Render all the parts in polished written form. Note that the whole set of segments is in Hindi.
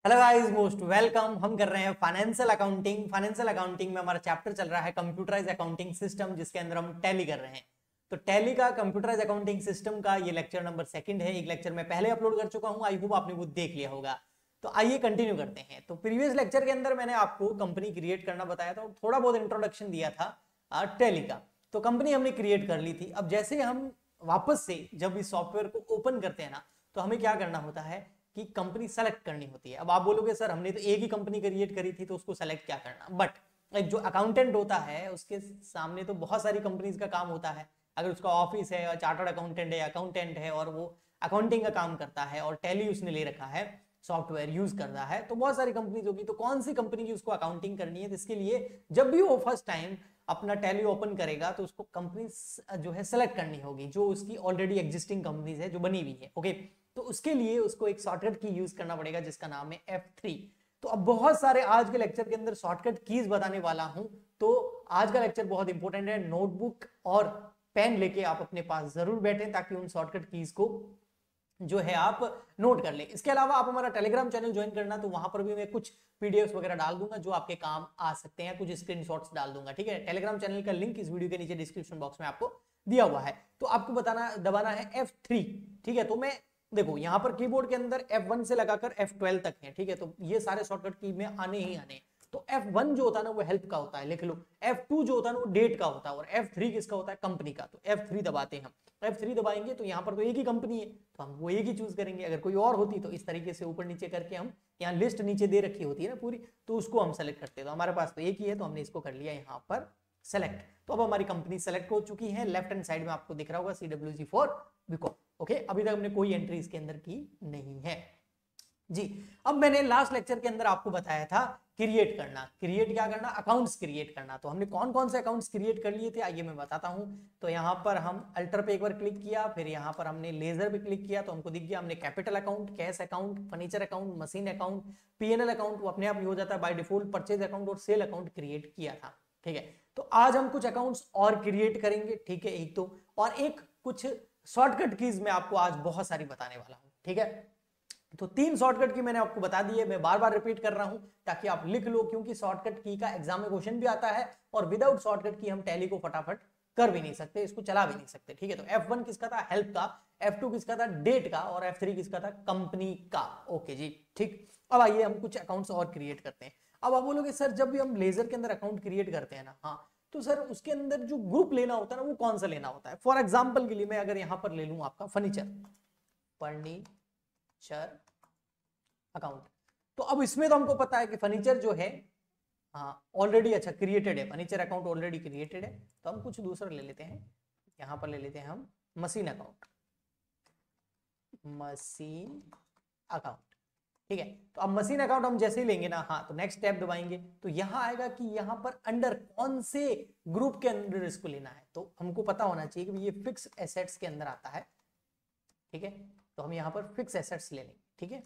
Hello guys, most welcome. हम कर रहे हैं फाइनेंशियल अकाउंटिंग। फाइनेंशियल अकाउंटिंग में हमारा चैप्टर चल रहा है कंप्यूटराइज अकाउंटिंग सिस्टम, जिसके अंदर हम टैली कर रहे हैं। तो टैली का कंप्यूटराइज अकाउंटिंग सिस्टम का ये लेक्चर नंबर सेकंड है। एक लेक्चर मैं पहले अपलोड कर चुका हूं, आई होप आपने वो देख लिया होगा। तो आइए कंटिन्यू करते हैं। तो प्रीवियस लेक्चर के अंदर मैंने आपको कंपनी क्रिएट करना बताया था और थोड़ा बहुत इंट्रोडक्शन दिया था टैली का। तो कंपनी हमने क्रिएट कर ली थी। अब जैसे हम वापस से जब इस सॉफ्टवेयर को ओपन करते हैं ना, तो हमें क्या करना होता है कि कंपनी सेलेक्ट करनी होती है। अब आप बोलोगे सर हमने तो एक ही कंपनी क्रिएट करी थी तो उसको सेलेक्ट क्या करना, बट एक जो अकाउंटेंट होता है उसके सामने तो बहुत सारी कंपनीज का काम होता है। अगर उसका ऑफिस है और चार्टर्ड अकाउंटेंट है, अकाउंटेंट है और वो अकाउंटिंग का काम करता है और टैली उसने ले रखा है, सॉफ्टवेयर यूज कर रहा है, तो बहुत सारी कंपनीज होगी। तो कौन सी कंपनी की उसको अकाउंटिंग करनी है, तो इसके लिए जब भी वो फर्स्ट टाइम अपना टैली ओपन करेगा तो उसको कंपनी जो है सेलेक्ट करनी होगी, जो उसकी ऑलरेडी एग्जिस्टिंग कंपनीज है जो बनी हुई है। ओके, तो उसके लिए उसको एक शॉर्टकट की यूज करना पड़ेगा जिसका नाम है F3। तो अब बहुत सारे आज के लेक्चर के अंदर शॉर्टकट कीज बताने वाला हूं। तो आज का लेक्चर बहुत इंपॉर्टेंट है। नोटबुक और पेन लेके आप अपने पास जरूर बैठें ताकि उन शॉर्टकट कीज को जो है आप नोट कर लें। इसके अलावा आप हमारा टेलीग्राम चैनल ज्वाइन करना, तो वहां पर भी मैं कुछ पीडीएफ वगैरह डाल दूंगा जो आपके काम आ सकते हैं, कुछ स्क्रीनशॉट्स डाल दूंगा। ठीक है, टेलीग्राम चैनल का लिंक इस वीडियो के नीचे डिस्क्रिप्शन बॉक्स में आपको दिया हुआ है। तो आपको दबाना है F3। ठीक है, तो मैं देखो यहाँ पर कीबोर्ड के अंदर F1 से लगाकर F12 तक है। ठीक है, तो ये सारे शॉर्टकट की में आने ही आने। तो F1 जो होता है ना वो हेल्प का होता है, लिख लो। F2 जो होता है ना वो डेट का होता है और F3 किसका होता है, कंपनी का। तो F3 दबाते हैं हम। F3 दबाएंगे तो यहाँ पर तो एक ही कंपनी है तो हम वो एक ही चूज करेंगे। अगर कोई और होती तो इस तरीके से ऊपर नीचे करके हम, यहाँ लिस्ट नीचे दे रखी होती है ना पूरी, तो उसको हम सेलेक्ट करते हैं। तो हमारे पास तो एक ही है तो हमने इसको कर लिया यहाँ पर सेलेक्ट। तो अब हमारी कंपनी सेलेक्ट हो चुकी है। लेफ्ट हैंड साइड में आपको दिख रहा होगा CWG फॉर बिकॉम। ओके, अभी तक हमने कोई एंट्री इसके अंदर की नहीं है जी। अब मैंने लास्ट लेक्चर के अंदर आपको बताया था क्रिएट करना। क्रिएट क्या करना, अकाउंट्स क्रिएट करना। तो हमने कौन कौन से अकाउंट्स क्रिएट कर लिए थे आइए मैं बताता हूं। तो यहां पर हम अल्टर पे एक बार क्लिक किया, फिर यहां पर हमने लेजर पे क्लिक किया तो हमको दिख गया हमने capital account, cash account, furniture account, machine account, PNL account, वो अपने आप ही हो जाता है बाय डिफॉल्ट, परचेज अकाउंट और सेल अकाउंट क्रिएट किया था। ठीक है, तो आज हम कुछ अकाउंट्स और क्रिएट करेंगे। ठीक है, एक तो और एक कुछ शॉर्टकट कीज मैं आपको आज बहुत सारी बताने वाला हूं। ठीक है, तो 3 शॉर्टकट की मैंने आपको बता दी है, मैं बार बार रिपीट कर रहा हूं ताकि आप लिख लो, क्योंकि शॉर्टकट की का एग्जाम में क्वेश्चन भी आता है और विदाउट शॉर्टकट की हम टैली को फटाफट कर भी नहीं सकते, इसको चला भी नहीं सकते। ठीक है, तो F1 किसका था, हेल्प का, F2 किसका था, डेट का, और F3 किसका था, कंपनी का। ओके जी, ठीक। अब आइए हम कुछ अकाउंट्स और क्रिएट करते हैं। अब आप बोलोगे सर जब भी हम लेजर के अंदर अकाउंट क्रिएट करते हैं ना, हाँ, तो सर उसके अंदर जो ग्रुप लेना होता है ना वो कौन सा लेना होता है। फॉर एग्जाम्पल के लिए मैं अगर यहां पर ले लूं आपका फर्नीचर अकाउंट, तो अब इसमें तो हमको पता है कि फर्नीचर जो है हाँ ऑलरेडी अच्छा क्रिएटेड है, फर्नीचर अकाउंट ऑलरेडी क्रिएटेड है। तो हम कुछ दूसरा ले लेते हैं, यहां पर ले लेते हैं हम मशीन अकाउंट, मशीन अकाउंट। ठीक है, तो अब मशीन अकाउंट हम जैसे ही लेंगे ना, हाँ, तो नेक्स्ट टैब दबाएंगे तो यहां आएगा कि यहां पर अंडर कौन से ग्रुप के अंदर इसको लेना है। तो हमको पता होना चाहिए कि ये फिक्स एसेट्स के अंदर आता है। ठीक है, तो हम यहां पर फिक्स एसेट्स ले लेंगे। ठीक है,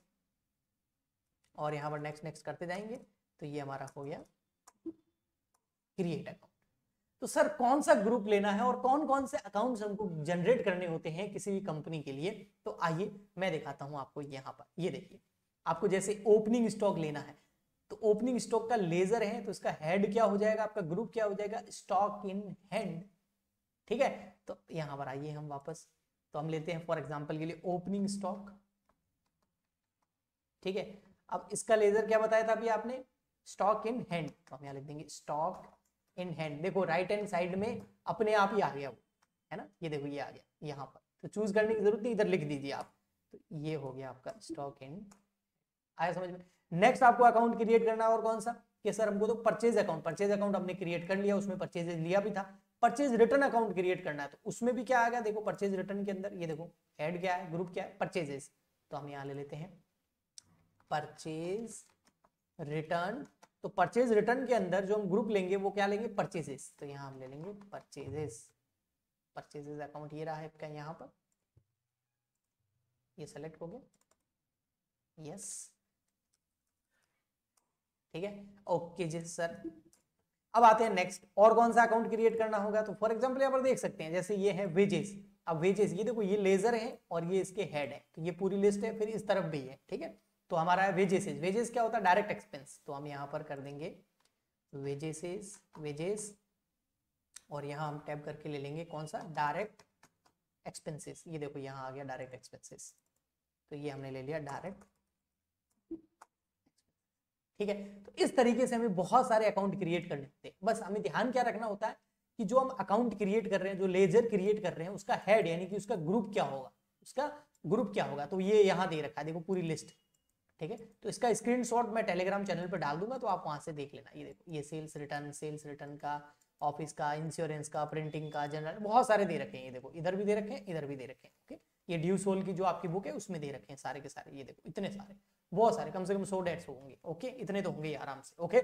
और यहां पर नेक्स्ट नेक्स्ट करते जाएंगे तो ये हमारा हो गया क्रिएट अकाउंट। तो सर कौन सा ग्रुप लेना है और कौन कौन से अकाउंट्स हमको जनरेट करने होते हैं किसी भी कंपनी के लिए, तो आइए मैं दिखाता हूं आपको। यहां पर ये देखिए, आपको जैसे ओपनिंग स्टॉक लेना है तो ओपनिंग स्टॉक का लेजर है तो इसका हेड क्या हो जाएगा, आपका ग्रुप क्या हो जाएगा, स्टॉक इन हैंड। ठीक है, तो यहां पर आइए हम वापस, तो हम लेते हैं फॉर एग्जांपल के लिए ओपनिंग स्टॉक। ठीक है, अब इसका लेजर क्या बताया था अभी आपने, स्टॉक इन हैंड, तो हम यहां लिख देंगे स्टॉक इन हैंड। देखो राइट हैंड साइड में अपने आप ही आ गया वो, है ना, ये देखो ये आ गया यहां पर, तो चूज करने की जरूरत नहीं, इधर लिख दीजिए आप। तो ये हो गया आपका स्टॉक इन, आया समझ में। नेक्स्ट आपको अकाउंट क्रिएट करना और कौन सा, कि सर हमको तो परचेज अकाउंट हमने क्रिएट कर लिया, उसमें परचेज लिया भी था। परचेज रिटर्न अकाउंट क्रिएट करना है तो उसमें भी क्या आ गया, देखो परचेज रिटर्न के अंदर ये देखो हेड क्या है, ग्रुप क्या है, परचेजेस। तो हम यहां ले लेते हैं परचेज रिटर्न। तो परचेज रिटर्न के अंदर जो हम ग्रुप लेंगे वो क्या लेंगे, परचेजेस। तो यहां हम ले लेंगे परचेजेस अकाउंट, ये रहा है आपका यहां पर, ये सेलेक्ट हो गया, यस। ठीक है, ओके जी सर। अब आते हैं नेक्स्ट, और कौन सा अकाउंट क्रिएट करना होगा। तो फॉर एग्जांपल यहाँ पर देख सकते हैं जैसे ये है वेजेस। अब वेजेस ये देखो ये लेजर है और ये इसके हेड है, तो ये पूरी लिस्ट है, फिर इस तरफ भी है। ठीक है, तो हमारा है वेजेस। वेजेस क्या होता है? Direct expense. तो हम यहाँ पर कर देंगे वेजेस, और यहाँ हम टैब करके ले लेंगे कौन सा? Direct expenses. ये देखो यहाँ आ गया डायरेक्ट एक्सपेंसेस, तो ये हमने ले लिया डायरेक्ट। ठीक है, तो इस तरीके से हमें बहुत सारे अकाउंट क्रिएट करने होते हैं। बस हमें ध्यान क्या रखना होता है कि जो हम अकाउंट क्रिएट कर रहे हैं, जो लेजर क्रिएट कर रहे हैं, उसका हेड यानी कि उसका ग्रुप क्या होगा, उसका ग्रुप क्या होगा। तो ये यहाँ दे रखा है, देखो पूरी लिस्ट। ठीक है, तो इसका स्क्रीनशॉट मैं टेलीग्राम चैनल पर डाल दूंगा, तो आप वहां से देख लेना। ये देखो, ये सेल्स रिटर्न का, ऑफिस का, इंश्योरेंस का, प्रिंटिंग का, जनरल, बहुत सारे दे रखे हैं। ये देखो, इधर भी दे रखे हैं, इधर भी दे रखे हैं। ओके, ये ड्यू सोल की जो आपकी बुक है उसमें दे रखे हैं सारे के सारे। ये देखो इतने सारे, बहुत सारे, कम से कम 100 डेट्स होंगे। ओके, इतने तो होंगे आराम से। ओके,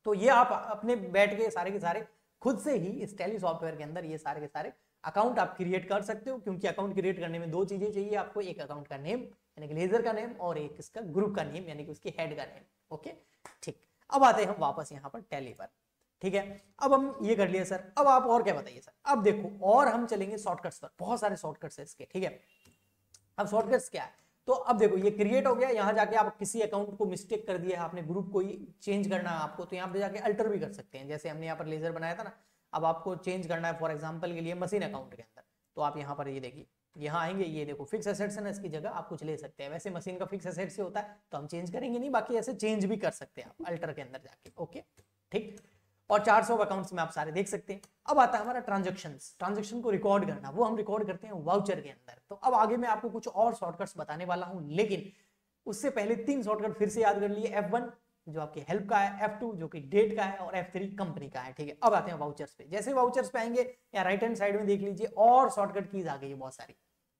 तो ये आप अपने बैठ के सारे के सारे खुद से ही इस टैली सॉफ्टवेयर के अंदर ये सारे के सारे अकाउंट आप क्रिएट कर सकते हो। क्योंकि अकाउंट क्रिएट करने में दो चीजें चाहिए आपको, एक अकाउंट का नेम यानी कि लेजर का नेम, और एक इसका ग्रुप का नेम यानी कि उसके हेड का नेम। ओके, ठीक। अब आते हैं हम वापस यहाँ पर टैली पर। ठीक है, अब हम ये कर लिया सर। अब आप और क्या बताइए सर? अब देखो, और हम चलेंगे शॉर्टकट्स पर। बहुत सारे शॉर्टकट्स है इसके। ठीक है, अब शॉर्टकट्स क्या है? तो अब देखो, ये क्रिएट हो गया। यहाँ जाके आप किसी अकाउंट को मिस्टेक कर दिया है आपने, ग्रुप को ही चेंज करना है आपको, तो यहाँ पे जाके अल्टर भी कर सकते हैं। जैसे हमने यहाँ पर लेजर बनाया था ना, अब आपको चेंज करना है फॉर एग्जांपल के लिए मशीन अकाउंट के अंदर, तो आप यहाँ पर ये देखिए, यहाँ आएंगे, ये देखो फिक्स एसेट्स है ना, इसकी जगह आप कुछ ले सकते हैं। वैसे मशीन का फिक्स एसेट से होता है तो हम चेंज करेंगे नहीं, बाकी ऐसे चेंज भी कर सकते हैं आप अल्टर के अंदर जाके। ओके, ठीक। और 400 अकाउंट्स में आप सारे देख सकते हैं। अब आता है हमारा ट्रांजैक्शन को रिकॉर्ड करना, वो हम रिकॉर्ड करते हैं वाउचर के अंदर। तो अब आगे मैं आपको कुछ और शॉर्टकट्स बताने वाला हूं, लेकिन उससे पहले 3 शॉर्टकट फिर से याद कर लिए। F1 जो आपके हेल्प का है, F2 जो कि डेट का है, और F3 कंपनी का है। ठीक है, अब आते हैं वाउचर्स पे। जैसे वाउचर्स पे आएंगे, या राइट हैंड साइड में देख लीजिए, और शॉर्टकट कीज आ गई है बहुत सारी।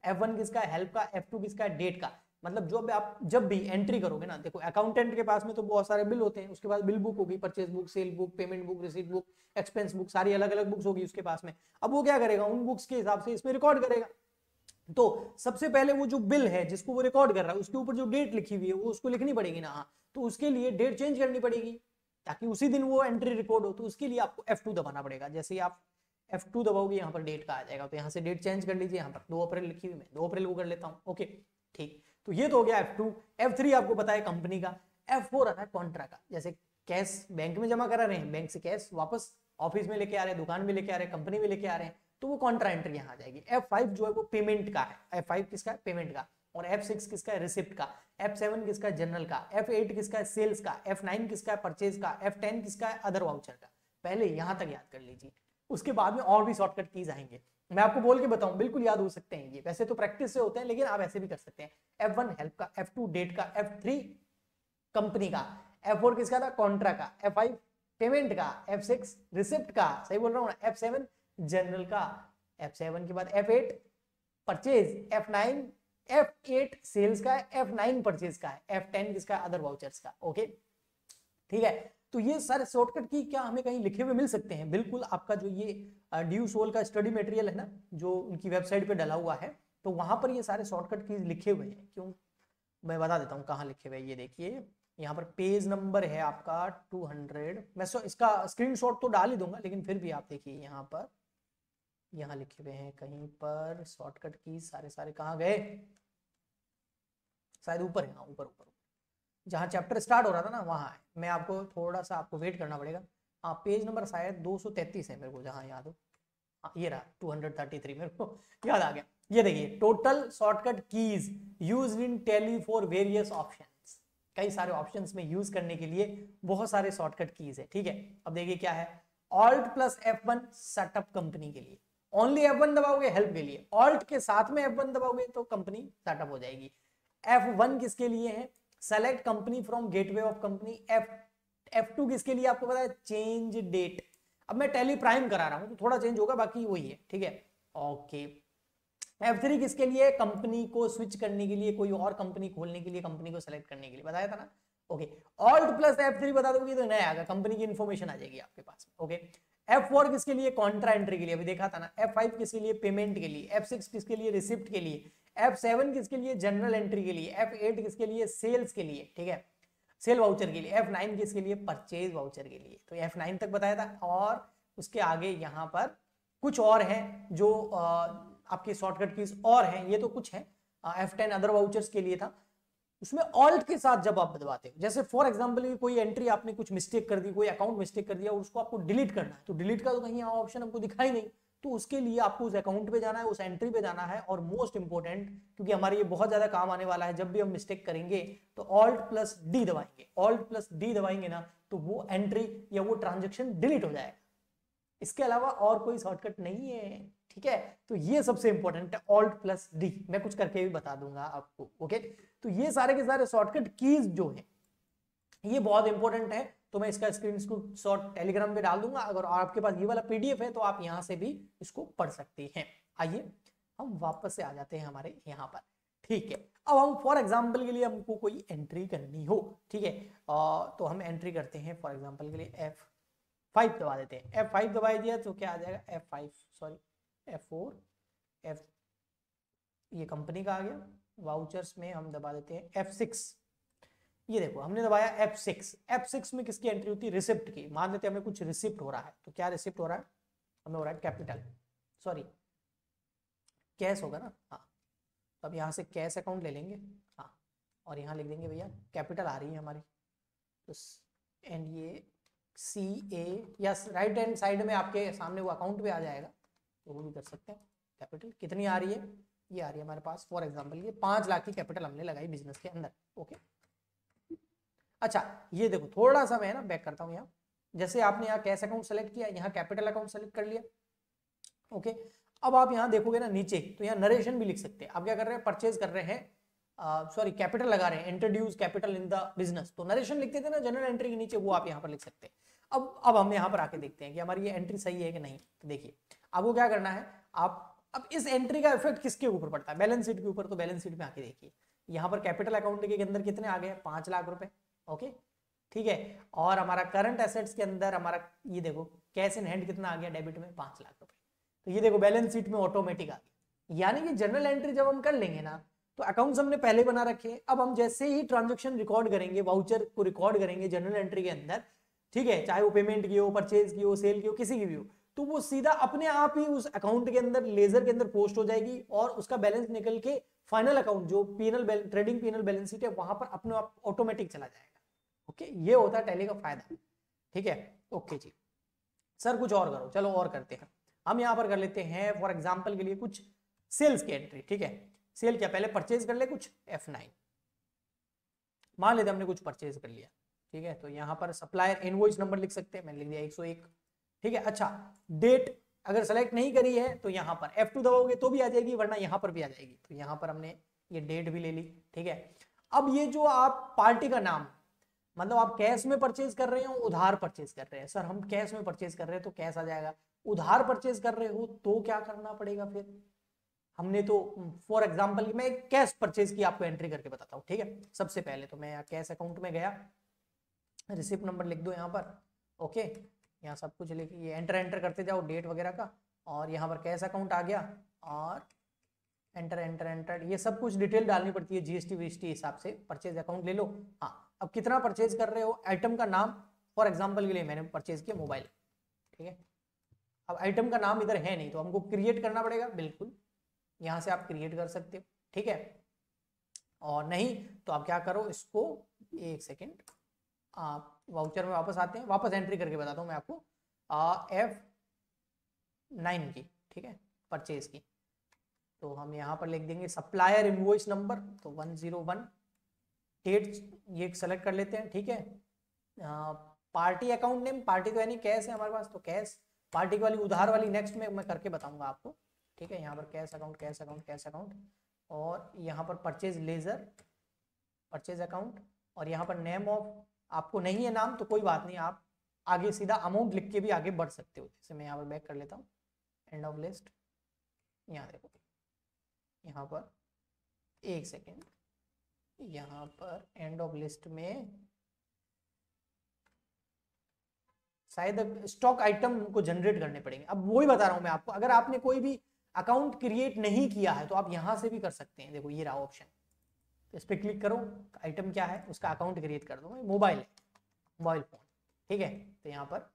F1 किसका है? हेल्प का। F2 किसका है? डेट का। मतलब जो आप जब भी एंट्री करोगे ना, देखो अकाउंटेंट के पास में तो बहुत सारे बिल होते हैं, उसके बाद बिल बुक होगी, purchase book, cell book, payment book, receipt book, expense book, सारी अलग अलग बुक्स होगी उसके पास में। अब वो क्या करेगा? उन बुक्स के हिसाब से इसमें रिकॉर्ड करेगा। तो सबसे पहले वो जो बिल है जिसको वो रिकॉर्ड कर रहा है, उसके ऊपर जो डेट लिखी हुई है वो उसको लिखनी पड़ेगी ना। हाँ, तो उसके लिए डेट चेंज करनी पड़ेगी ताकि उसी दिन वो एंट्री रिकॉर्ड हो। तो उसके लिए आपको F2 दबाना पड़ेगा। जैसे ही आप F2 दबाओगे, यहाँ पर डेट का आ जाएगा, तो यहाँ से डेट चेंज कर लीजिए। यहाँ पर 2 अप्रैल लिखी हुई, मैं 2 अप्रैल को कर लेता हूँ। ओके, ठीक। तो ये तो हो गया F2। F3 आपको पता है कंपनी का। F4 आता है कॉन्ट्रा का। जैसे कैश बैंक में जमा करा रहे हैं, बैंक से कैश वापस ऑफिस में लेके आ रहे हैं, दुकान में लेके आ रहे हैं, कंपनी में लेके आ रहे हैं, तो वो कॉन्ट्रा एंट्री यहाँ आ जाएगी। F5 जो है वो पेमेंट का है। F5 किसका है? पेमेंट का। और F6 किसका है? रिसिप्ट का। F7 किसका है? जनरल का। F8 किसका है? सेल्स का। F9 किसका है? परचेज का। F10 किसका है? अदर वाउचर का। पहले यहां तक याद कर लीजिए, उसके बाद में और भी शॉर्टकट कीज आएंगे, मैं आपको बोल के बताऊं, बिल्कुल याद हो सकते हैं ये। वैसे तो प्रैक्टिस से होते हैं, लेकिन आप ऐसे भी कर सकते हैं। F1 हेल्प का, F2 डेट का, F3 कंपनी का, F4 किसका था? कॉन्ट्रा का, F5 पेमेंट का, F6 रिसिप्ट का, सही बोल रहा हूं ना, F7 जनरल का, F7 के बाद F8 परचेज, F8 सेल्स का है, F9 परचेज का है, F10 किसका? अदर वाउचर्स का। ओके, ठीक है। तो ये सारे शॉर्टकट की क्या हमें कहीं लिखे हुए मिल सकते हैं? बिल्कुल, आपका जो ये ड्यू सोल का स्टडी मटेरियल है ना, जो उनकी वेबसाइट पे डला हुआ है, तो वहां पर ये सारे शॉर्टकट की लिखे हुए हैं। क्यों, मैं बता देता हूँ कहाँ लिखे हुए हैं। ये देखिए, यहाँ पर पेज नंबर है आपका 200। मैं इसका स्क्रीनशॉट तो डाल ही दूंगा, लेकिन फिर भी आप देखिए यहाँ पर, यहाँ लिखे हुए हैं कहीं पर शॉर्टकट की सारे कहाँ गए? शायद ऊपर है। हाँ, ऊपर जहाँ चैप्टर स्टार्ट हो रहा था ना, वहाँ है। मैं आपको थोड़ा सा आपको वेट करना पड़ेगा। हाँ, पेज नंबर शायद 233 है मेरे को जहाँ याद हो। हाँ, ये रहा 233, मेरे को याद आ गया। ये देखिए, total shortcut keys used in tally for various options. कई सारे ऑप्शंस में यूज करने के लिए बहुत सारे शॉर्टकट कीज है। ठीक है, अब देखिए क्या है। Alt plus F1 setup company के लिए, ओनली F1 दबाओगे हेल्प के लिए, Alt के साथ में F1 दबाओगे तो कंपनी सेटअप हो जाएगी। F1 किसके लिए है? Select company from gateway of company. F2 किसके लिए? आपको पता है, चेंज डेट। अब मैं टैली प्राइम करा रहा हूं तो थोड़ा चेंज होगा, बाकी वही है। ठीक है, ओके। F3 किसके लिए? कंपनी को स्विच करने के लिए, कोई और कंपनी खोलने के लिए, कंपनी को सेलेक्ट करने के लिए, बताया था ना। ओके, Alt प्लस F3 बता दोगे तो नया आएगा, कंपनी की इंफॉर्मेशन आ जाएगी आपके पास। ओके, F4 किसके लिए? कॉन्ट्रा एंट्री के लिए, अभी देखा था ना। F5 किसके लिए? पेमेंट के लिए। F6 किसके लिए? रिसिप्ट के लिए। F7 किसके लिए? जनरल एंट्री के लिए। F8 किसके लिए? सेल्स के लिए। ठीक है, सेल वाउचर के लिए। F9 किसके लिए? परचेज वाउचर के लिए। तो F9 तक बताया था, और उसके आगे यहाँ पर कुछ और हैं जो आपके शॉर्टकट कीज और हैं। ये तो कुछ है। F10 अदर वाउचर्स के लिए था। उसमें ऑल्ट के साथ जब आप दबाते हो, जैसे फॉर एग्जांपल कोई एंट्री आपने कुछ मिस्टेक कर दी, कोई अकाउंट मिस्टेक कर दिया और उसको आपको डिलीट करना है, तो डिलीट का तो कहीं यहाँ ऑप्शन हमको दिखाई नहीं, तो उसके लिए आपको उस अकाउंट पे जाना है, उस एंट्री पे जाना है, और मोस्ट इंपोर्टेंट क्योंकि हमारे ये बहुत ज्यादा काम आने वाला है, जब भी हम मिस्टेक करेंगे तो ऑल्ट प्लस डी दबाएंगे, ऑल्ट प्लस डी दबाएंगे ना तो वो एंट्री या वो ट्रांजेक्शन डिलीट हो जाएगा। इसके अलावा और कोई शॉर्टकट नहीं है, ठीक है। तो ये सबसे इंपॉर्टेंट है, ऑल्ट प्लस डी, मैं कुछ करके भी बता दूंगा आपको, ओके। तो ये सारे के सारे शॉर्टकट कीज जो है ये बहुत इंपॉर्टेंट है, तो मैं इसका स्क्रीनशॉट टेलीग्राम पे डाल दूंगा, अगर आपके पास ये वाला पीडीएफ है तो आप यहां से भी इसको पढ़ सकते हैं। आइए हम वापस से आ जाते हैं हमारे यहाँ पर, ठीक है। अब हम फॉर एग्जांपल के लिए हमको कोई एंट्री करनी हो, ठीक है, तो हम एंट्री करते हैं फॉर एग्जांपल के लिए F5 दबा देते हैं। F5 दबा दिया तो क्या आ जाएगा, F5 सॉरी F4 F, ये कंपनी का आ गया। वाउचर्स में हम दबा देते हैं F6, ये देखो हमने दबाया F6 में किसकी एंट्री होती है, रिसिप्ट की। मान लेते हैं हमें कुछ रिसिप्ट हो रहा है, तो क्या रिसिप्ट हो रहा है, हमें हो रहा है कैपिटल, सॉरी कैश होगा ना, हाँ। तो अब यहाँ से कैश अकाउंट ले लेंगे, हाँ, और यहाँ लिख देंगे भैया कैपिटल आ रही है हमारी, तो एंड ये CA या राइट हैंड साइड में आपके सामने वो अकाउंट पे आ जाएगा, तो वो भी कर सकते हैं। कैपिटल कितनी आ रही है, ये आ रही है हमारे पास फॉर एग्जांपल ये 5 लाख की कैपिटल हमने लगाई बिजनेस के अंदर, ओके। अच्छा ये देखो थोड़ा सा मैं ना बैक करता हूँ यहाँ, जैसे आपने यहाँ कैश अकाउंट सेलेक्ट किया, यहाँ कैपिटल अकाउंट सेलेक्ट कर लिया, ओके। अब आप यहाँ देखोगे ना नीचे, तो यहाँ नरेशन भी लिख सकते हैं। आप क्या कर रहे हैं, परचेज कर रहे हैं, सॉरी कैपिटल लगा रहे हैं, introduce capital in the business, तो नरेशन लिखते थे ना जनरल एंट्री के नीचे, वो आप यहाँ पर लिख सकते हैं। अब हम यहाँ पर आके देखते हैं कि हमारी ये एंट्री सही है कि नहीं। तो देखिए आपको क्या करना है, आप अब इस एंट्री का इफेक्ट किसके ऊपर पड़ता है, बैलेंस शीट के ऊपर। तो बैलेंस शीट में आके देखिए, यहाँ पर कैपिटल अकाउंट के अंदर कितने आ गए, 5 लाख रुपए, ओके, ठीक है। और हमारा करंट एसेट्स के अंदर हमारा ये देखो कैश इन हैंड कितना आ गया, डेबिट में 5 लाख रुपए। तो ये देखो बैलेंस शीट में ऑटोमेटिक आ गया। यानी कि जनरल एंट्री जब हम कर लेंगे ना, तो अकाउंट्स हमने पहले बना रखे हैं, अब हम जैसे ही ट्रांजैक्शन रिकॉर्ड करेंगे, वाउचर को रिकॉर्ड करेंगे जनरल एंट्री के अंदर, ठीक है, चाहे वो पेमेंट की हो, परचेज की हो, सेल की हो, किसी की भी हो, तो वो सीधा अपने आप ही उस अकाउंट के अंदर लेजर के अंदर पोस्ट हो जाएगी, और उसका बैलेंस निकल के फाइनल अकाउंट जो PNL trading PNL balance sheet है वहां पर अपने आप ऑटोमेटिक चला जाएगा, ओके। ये होता है टैली का फायदा, ठीक है, ओके जी। सर कुछ और करो, चलो और करते हैं। हम यहाँ पर कर लेते हैं फॉर एग्जांपल के लिए कुछ सेल्स की एंट्री, ठीक है। सेल क्या, पहले परचेज कर ले कुछ, F9 मान लेते हमने कुछ परचेज कर लिया, ठीक है। तो यहाँ पर सप्लायर इनवॉइस नंबर लिख सकते हैं, मैंने लिख दिया 101, ठीक है। अच्छा डेट अगर सेलेक्ट नहीं करी है तो यहाँ पर F2 दबाओगे तो भी आ जाएगी, वरना यहाँ पर भी आ जाएगी। तो यहाँ पर हमने ये डेट भी ले ली, ठीक है। अब ये जो आप पार्टी का नाम, मतलब आप कैश में परचेज कर रहे हो, उधार परचेज कर रहे हैं, सर हम कैश में परचेज कर रहे हैं तो कैश आ जाएगा, उधार परचेज कर रहे हो तो क्या करना पड़ेगा फिर। हमने तो फॉर एग्जांपल मैं कैश परचेज की आपको एंट्री करके बताता हूँ, ठीक है। सबसे पहले तो मैं यहाँ कैश अकाउंट में गया, रिसिप्ट नंबर लिख दो यहाँ पर, ओके। यहाँ सब कुछ लिख, ये एंटर करते जाओ डेट वगैरह का, और यहाँ पर कैश अकाउंट आ गया, और एंटर ये सब कुछ डिटेल डालनी पड़ती है, जीएसटी वीएसटी हिसाब से। परचेज अकाउंट ले लो, हाँ। अब कितना परचेज कर रहे हो, आइटम का नाम, फॉर एग्जांपल के लिए मैंने परचेज किया मोबाइल, ठीक है। अब आइटम का नाम इधर है नहीं, तो हमको क्रिएट करना पड़ेगा, बिल्कुल यहाँ से आप क्रिएट कर सकते हो, ठीक है। और नहीं तो आप क्या करो, इसको एक सेकेंड, आप वाउचर में वापस आते हैं, वापस एंट्री करके बताता हूँ मैं आपको, F9 की, ठीक है, परचेज की। तो हम यहाँ पर लिख देंगे सप्लायर इनवॉइस नंबर, तो 101, डेट ये सेलेक्ट कर लेते हैं, ठीक है। पार्टी अकाउंट नेम, पार्टी तो यानी कैश है हमारे पास, तो कैश। पार्टी वाली उधार वाली नेक्स्ट में मैं करके बताऊंगा आपको, ठीक है। यहाँ पर cash account cash account cash account, और यहाँ पर परचेज लेजर परचेज अकाउंट, और यहाँ पर नेम ऑफ, आपको नहीं है नाम तो कोई बात नहीं, आप आगे सीधा अमाउंट लिख के भी आगे बढ़ सकते हो। जैसे मैं यहाँ पर बैक कर लेता हूँ, एंड ऑफ लिस्ट, यहाँ देखो, यहाँ पर एक सेकेंड, यहाँ पर एंड ऑफ लिस्ट में शायद स्टॉक आइटम को जनरेट करने पड़ेंगे। अब वही बता रहा हूं मैं आपको, अगर आपने कोई भी अकाउंट क्रिएट नहीं किया है तो आप यहां से भी कर सकते हैं। देखो ये रहा ऑप्शन, तो इस पर क्लिक करो, आइटम क्या है उसका अकाउंट क्रिएट कर दो, मोबाइल है, मोबाइल फोन, ठीक है। तो यहाँ पर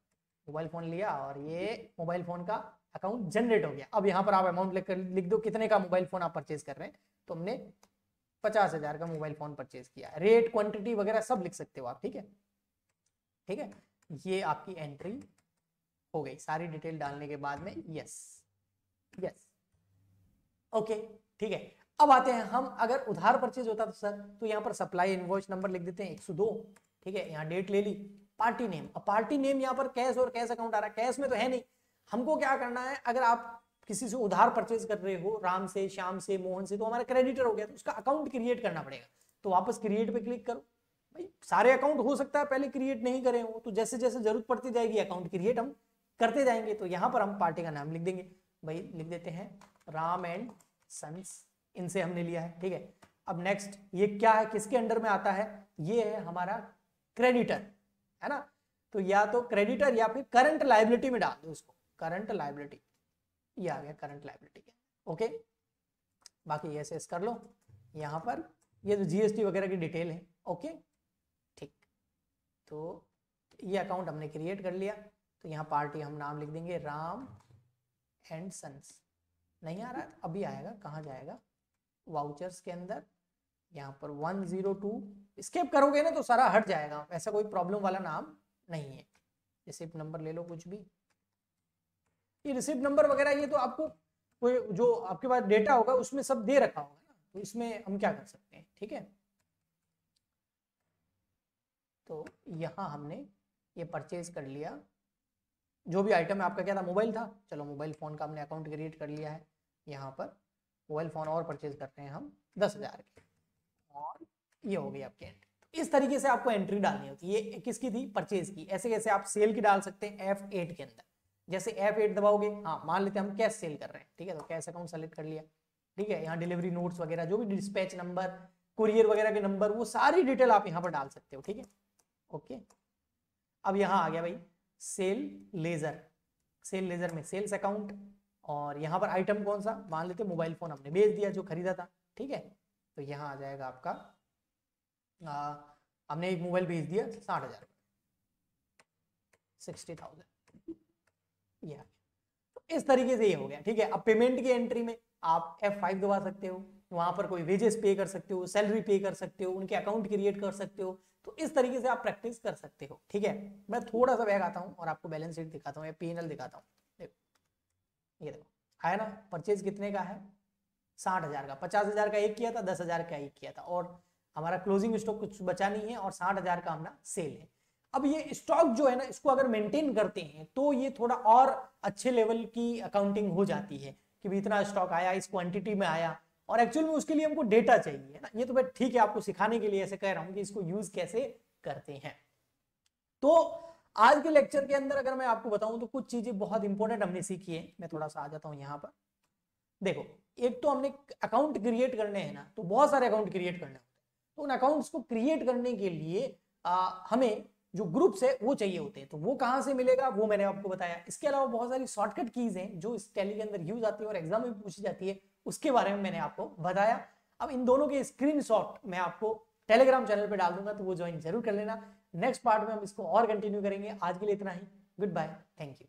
मोबाइल फोन लिया, और ये मोबाइल फोन का अकाउंट जनरेट हो गया। अब यहाँ पर आप अमाउंट लिख दो, कितने का मोबाइल फोन आप परचेज कर रहे हैं। तो हमने 50,000 का मोबाइल फोन परचेज किया, रेट क्वांटिटी वगैरह सब लिख सकते हो आप, ठीक है, ठीक है। ये आपकी एंट्री हो गई सारी डिटेल डालने के बाद में, यस यस, ओके, ठीक है। अब आते हैं हम, अगर उधार परचेज होता तो सर, तो यहाँ पर सप्लाई इनवॉइस नंबर लिख देते हैं 102, ठीक है, यहाँ डेट ले ली, पार्टी नेम, अब पार्टी नेम यहाँ पर कैश और कैश अकाउंट आ रहा है, कैश में तो है नहीं, हमको क्या करना है, अगर आप किसी से उधार परचेज कर रहे हो, राम से, श्याम से, मोहन से, तो हमारा क्रेडिटर हो गया, तो उसका अकाउंट क्रिएट करना पड़ेगा, तो वापस क्रिएट पे क्लिक करो। भाई सारे अकाउंट हो सकता है पहले क्रिएट नहीं करे हो, तो जैसे जैसे जरूरत पड़ती जाएगी अकाउंट क्रिएट हम करते जाएंगे। तो यहाँ पर हम पार्टी का नाम लिख देंगे, भाई लिख देते हैं राम एंड सन्स, इनसे हमने लिया है, ठीक है। अब नेक्स्ट ये क्या है, किसके अंडर में आता है, ये है हमारा क्रेडिटर, है ना, तो या तो क्रेडिटर या फिर करंट लायबिलिटी में डाल दो इसको, करंट लायबिलिटी, ये आ गया करंट लायबिलिटी के, ओके। बाकी ऐसे कर लो, यहाँ पर ये तो जीएसटी वगैरह की डिटेल है, ओके, ठीक। तो ये अकाउंट हमने क्रिएट कर लिया, तो यहाँ पार्टी हम नाम लिख देंगे राम एंड सन्स, नहीं आ रहा है अभी आएगा, कहाँ जाएगा, वाउचर्स के अंदर, यहाँ पर 102, स्किप करोगे ना तो सारा हट जाएगा, ऐसा कोई प्रॉब्लम वाला नाम नहीं है। रिसिप्ट नंबर ले लो कुछ भी, ये रिसिप्ट नंबर वगैरह ये तो आपको कोई जो आपके पास डेटा होगा उसमें सब दे रखा होगा ना, तो इसमें हम क्या कर सकते हैं, ठीक है। तो यहाँ हमने ये परचेज कर लिया, जो भी आइटम आपका क्या था, मोबाइल था, चलो मोबाइल फोन का हमने अकाउंट क्रिएट कर लिया है, यहाँ पर मोबाइल फोन और परचेज करते हैं हम 10,000 के, और ये हो गई आपकी एंट्री। तो इस तरीके से आपको एंट्री डालनी होती है, ये किसकी थी, परचेज की। ऐसे कैसे आप सेल की डाल सकते हैं F8 के अंदर, जैसे F8 दबाओगे, हाँ मान लेते हैं हम कैश सेल कर रहे हैं, ठीक है, तो कैश अकाउंट सेलेक्ट कर लिया, ठीक है। यहाँ डिलीवरी नोट्स वगैरह जो भी डिस्पैच नंबर, कुरियर वगैरह के नंबर, वो सारी डिटेल आप यहाँ पर डाल सकते हो, ठीक है, ओके। अब यहाँ आ गया भाई सेल लेजर, सेल लेजर में सेल्स अकाउंट, और यहाँ पर आइटम कौन सा, मान लेते मोबाइल फोन हमने बेच दिया जो खरीदा था, ठीक है। तो यहाँ आ जाएगा आपका हमने एक मोबाइल बेच दिया 60,000, 60,000, ये तो इस तरीके से ये हो गया, ठीक है। अब पेमेंट की एंट्री में आप F5 दबा सकते हो, वहां पर कोई वेजेस पे कर सकते हो, सैलरी पे कर सकते हो, उनके अकाउंट क्रिएट कर सकते हो, तो इस तरीके से आप प्रैक्टिस कर सकते हो, ठीक है। मैं थोड़ा सा बैग आता हूँ और आपको बैलेंस शीट दिखाता हूँ या P&L दिखाता हूँ, देखो ये देखो आया ना, परचेज कितने का है 60,000 का, 50,000 का एक किया था, 10,000 का एक किया था, और हमारा क्लोजिंग स्टॉक कुछ बचा नहीं है, और 60,000 का हमारा सेल है। अब ये स्टॉक जो है ना, इसको अगर मेंटेन करते हैं तो ये थोड़ा और अच्छे लेवल की अकाउंटिंग हो जाती है कि भी इतना स्टॉक आया, इस क्वांटिटी में आया, और एक्चुअल में उसके लिए हमको डेटा चाहिए, है ना। ये तो मैं ठीक है आपको सिखाने के लिए ऐसे कह रहा हूँ कि इसको यूज कैसे करते हैं। तो आज के लेक्चर के अंदर अगर मैं आपको बताऊं तो कुछ चीजें बहुत इंपॉर्टेंट हमने सीखी है। मैं थोड़ा सा आ जाता हूं यहाँ पर, देखो एक तो हमने अकाउंट क्रिएट करने हैं ना, तो बहुत सारे अकाउंट क्रिएट करने होते हैं, तो उन अकाउंट्स को क्रिएट करने के लिए हमें जो ग्रुप्स है वो चाहिए होते हैं, तो वो कहां से मिलेगा वो मैंने आपको बताया। इसके अलावा बहुत सारी शॉर्टकट कीज हैं जो इस टैली के अंदर यूज आती है और एग्जाम में पूछी जाती है, उसके बारे में मैंने आपको बताया। अब इन दोनों के स्क्रीनशॉट मैं आपको टेलीग्राम चैनल पे डाल दूंगा, तो वो ज्वाइन जरूर कर लेना। नेक्स्ट पार्ट में हम इसको और कंटिन्यू करेंगे। आज के लिए इतना ही, गुड बाय, थैंक यू।